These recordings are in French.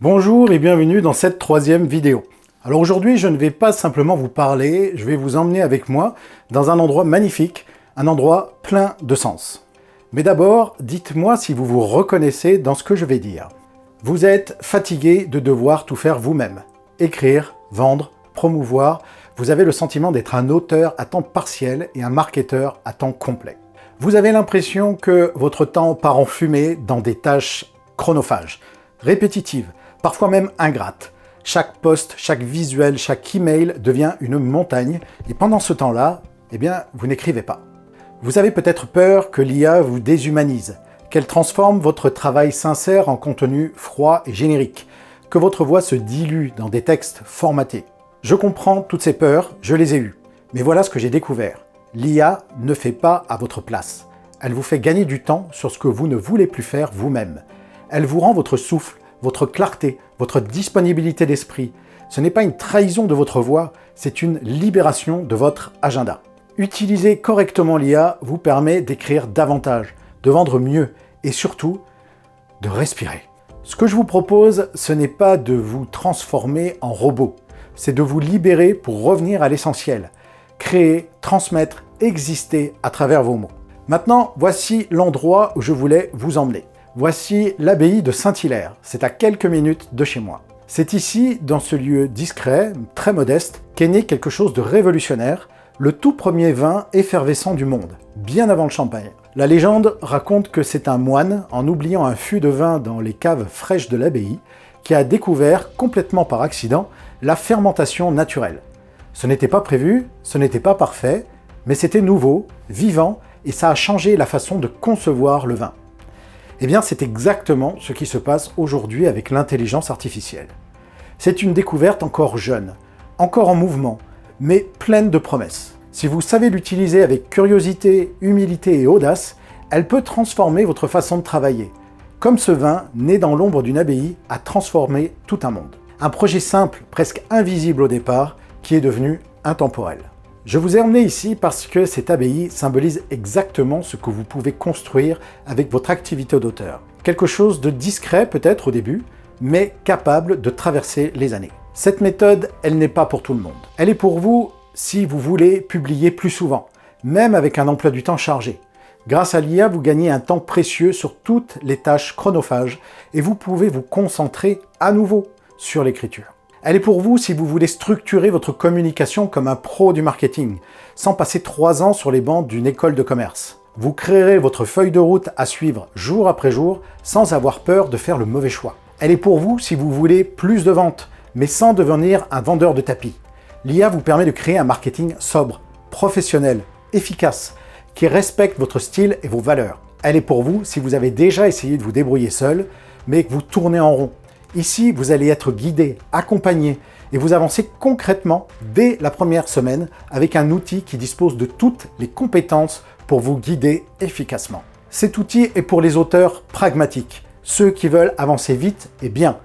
Bonjour et bienvenue dans cette troisième vidéo. Alors aujourd'hui, je ne vais pas simplement vous parler, je vais vous emmener avec moi dans un endroit magnifique, un endroit plein de sens. Mais d'abord, dites-moi si vous vous reconnaissez dans ce que je vais dire. Vous êtes fatigué de devoir tout faire vous-même. Écrire, vendre, promouvoir, vous avez le sentiment d'être un auteur à temps partiel et un marketeur à temps complet. Vous avez l'impression que votre temps part en fumée dans des tâches chronophages, répétitives, parfois même ingrates. Chaque post, chaque visuel, chaque email devient une montagne et pendant ce temps-là, vous n'écrivez pas. Vous avez peut-être peur que l'IA vous déshumanise, qu'elle transforme votre travail sincère en contenu froid et générique, que votre voix se dilue dans des textes formatés. Je comprends toutes ces peurs, je les ai eues. Mais voilà ce que j'ai découvert. L'IA ne fait pas à votre place. Elle vous fait gagner du temps sur ce que vous ne voulez plus faire vous-même. Elle vous rend votre souffle, votre clarté, votre disponibilité d'esprit. Ce n'est pas une trahison de votre voix, c'est une libération de votre agenda. Utiliser correctement l'IA vous permet d'écrire davantage, de vendre mieux et surtout de respirer. Ce que je vous propose, ce n'est pas de vous transformer en robot, c'est de vous libérer pour revenir à l'essentiel. Créer, transmettre, exister à travers vos mots. Maintenant, voici l'endroit où je voulais vous emmener. Voici l'abbaye de Saint-Hilaire, c'est à quelques minutes de chez moi. C'est ici, dans ce lieu discret, très modeste, qu'est né quelque chose de révolutionnaire, le tout premier vin effervescent du monde, bien avant le champagne. La légende raconte que c'est un moine, en oubliant un fût de vin dans les caves fraîches de l'abbaye, qui a découvert, complètement par accident, la fermentation naturelle. Ce n'était pas prévu, ce n'était pas parfait, mais c'était nouveau, vivant, et ça a changé la façon de concevoir le vin. Eh bien, c'est exactement ce qui se passe aujourd'hui avec l'intelligence artificielle. C'est une découverte encore jeune, encore en mouvement, mais pleine de promesses. Si vous savez l'utiliser avec curiosité, humilité et audace, elle peut transformer votre façon de travailler. Comme ce vin, né dans l'ombre d'une abbaye, a transformé tout un monde. Un projet simple, presque invisible au départ, qui est devenu intemporel. Je vous ai emmené ici parce que cette abbaye symbolise exactement ce que vous pouvez construire avec votre activité d'auteur. Quelque chose de discret peut-être au début, mais capable de traverser les années. Cette méthode, elle n'est pas pour tout le monde. Elle est pour vous si vous voulez publier plus souvent, même avec un emploi du temps chargé. Grâce à l'IA, vous gagnez un temps précieux sur toutes les tâches chronophages et vous pouvez vous concentrer à nouveau sur l'écriture. Elle est pour vous si vous voulez structurer votre communication comme un pro du marketing, sans passer 3 ans sur les bancs d'une école de commerce. Vous créerez votre feuille de route à suivre jour après jour, sans avoir peur de faire le mauvais choix. Elle est pour vous si vous voulez plus de ventes, mais sans devenir un vendeur de tapis. L'IA vous permet de créer un marketing sobre, professionnel, efficace, qui respecte votre style et vos valeurs. Elle est pour vous si vous avez déjà essayé de vous débrouiller seul, mais que vous tournez en rond. Ici, vous allez être guidé, accompagné et vous avancez concrètement dès la première semaine avec un outil qui dispose de toutes les compétences pour vous guider efficacement. Cet outil est pour les auteurs pragmatiques, ceux qui veulent avancer vite et bien,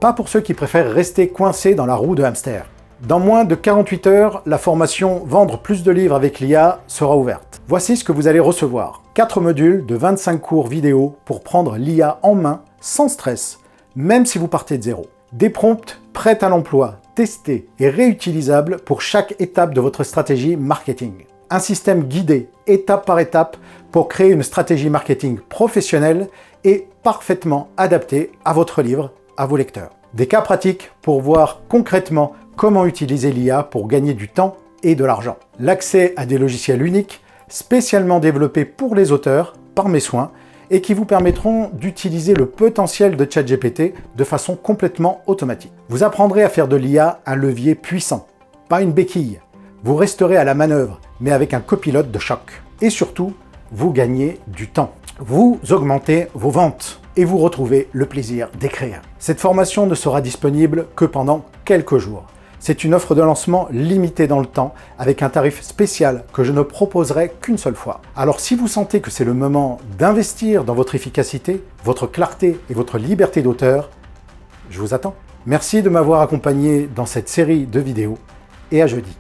pas pour ceux qui préfèrent rester coincés dans la roue de hamster. Dans moins de 48 heures, la formation Vendre plus de livres avec l'IA sera ouverte. Voici ce que vous allez recevoir. 4 modules de 25 cours vidéo pour prendre l'IA en main sans stress, même si vous partez de zéro. Des prompts prêts à l'emploi, testés et réutilisables pour chaque étape de votre stratégie marketing. Un système guidé, étape par étape, pour créer une stratégie marketing professionnelle et parfaitement adaptée à votre livre, à vos lecteurs. Des cas pratiques pour voir concrètement comment utiliser l'IA pour gagner du temps et de l'argent. L'accès à des logiciels uniques, spécialement développés pour les auteurs, par mes soins, et qui vous permettront d'utiliser le potentiel de ChatGPT de façon complètement automatique. Vous apprendrez à faire de l'IA un levier puissant, pas une béquille. Vous resterez à la manœuvre, mais avec un copilote de choc. Et surtout, vous gagnez du temps. Vous augmentez vos ventes et vous retrouvez le plaisir d'écrire. Cette formation ne sera disponible que pendant quelques jours. C'est une offre de lancement limitée dans le temps avec un tarif spécial que je ne proposerai qu'une seule fois. Alors si vous sentez que c'est le moment d'investir dans votre efficacité, votre clarté et votre liberté d'auteur, je vous attends. Merci de m'avoir accompagné dans cette série de vidéos et à jeudi.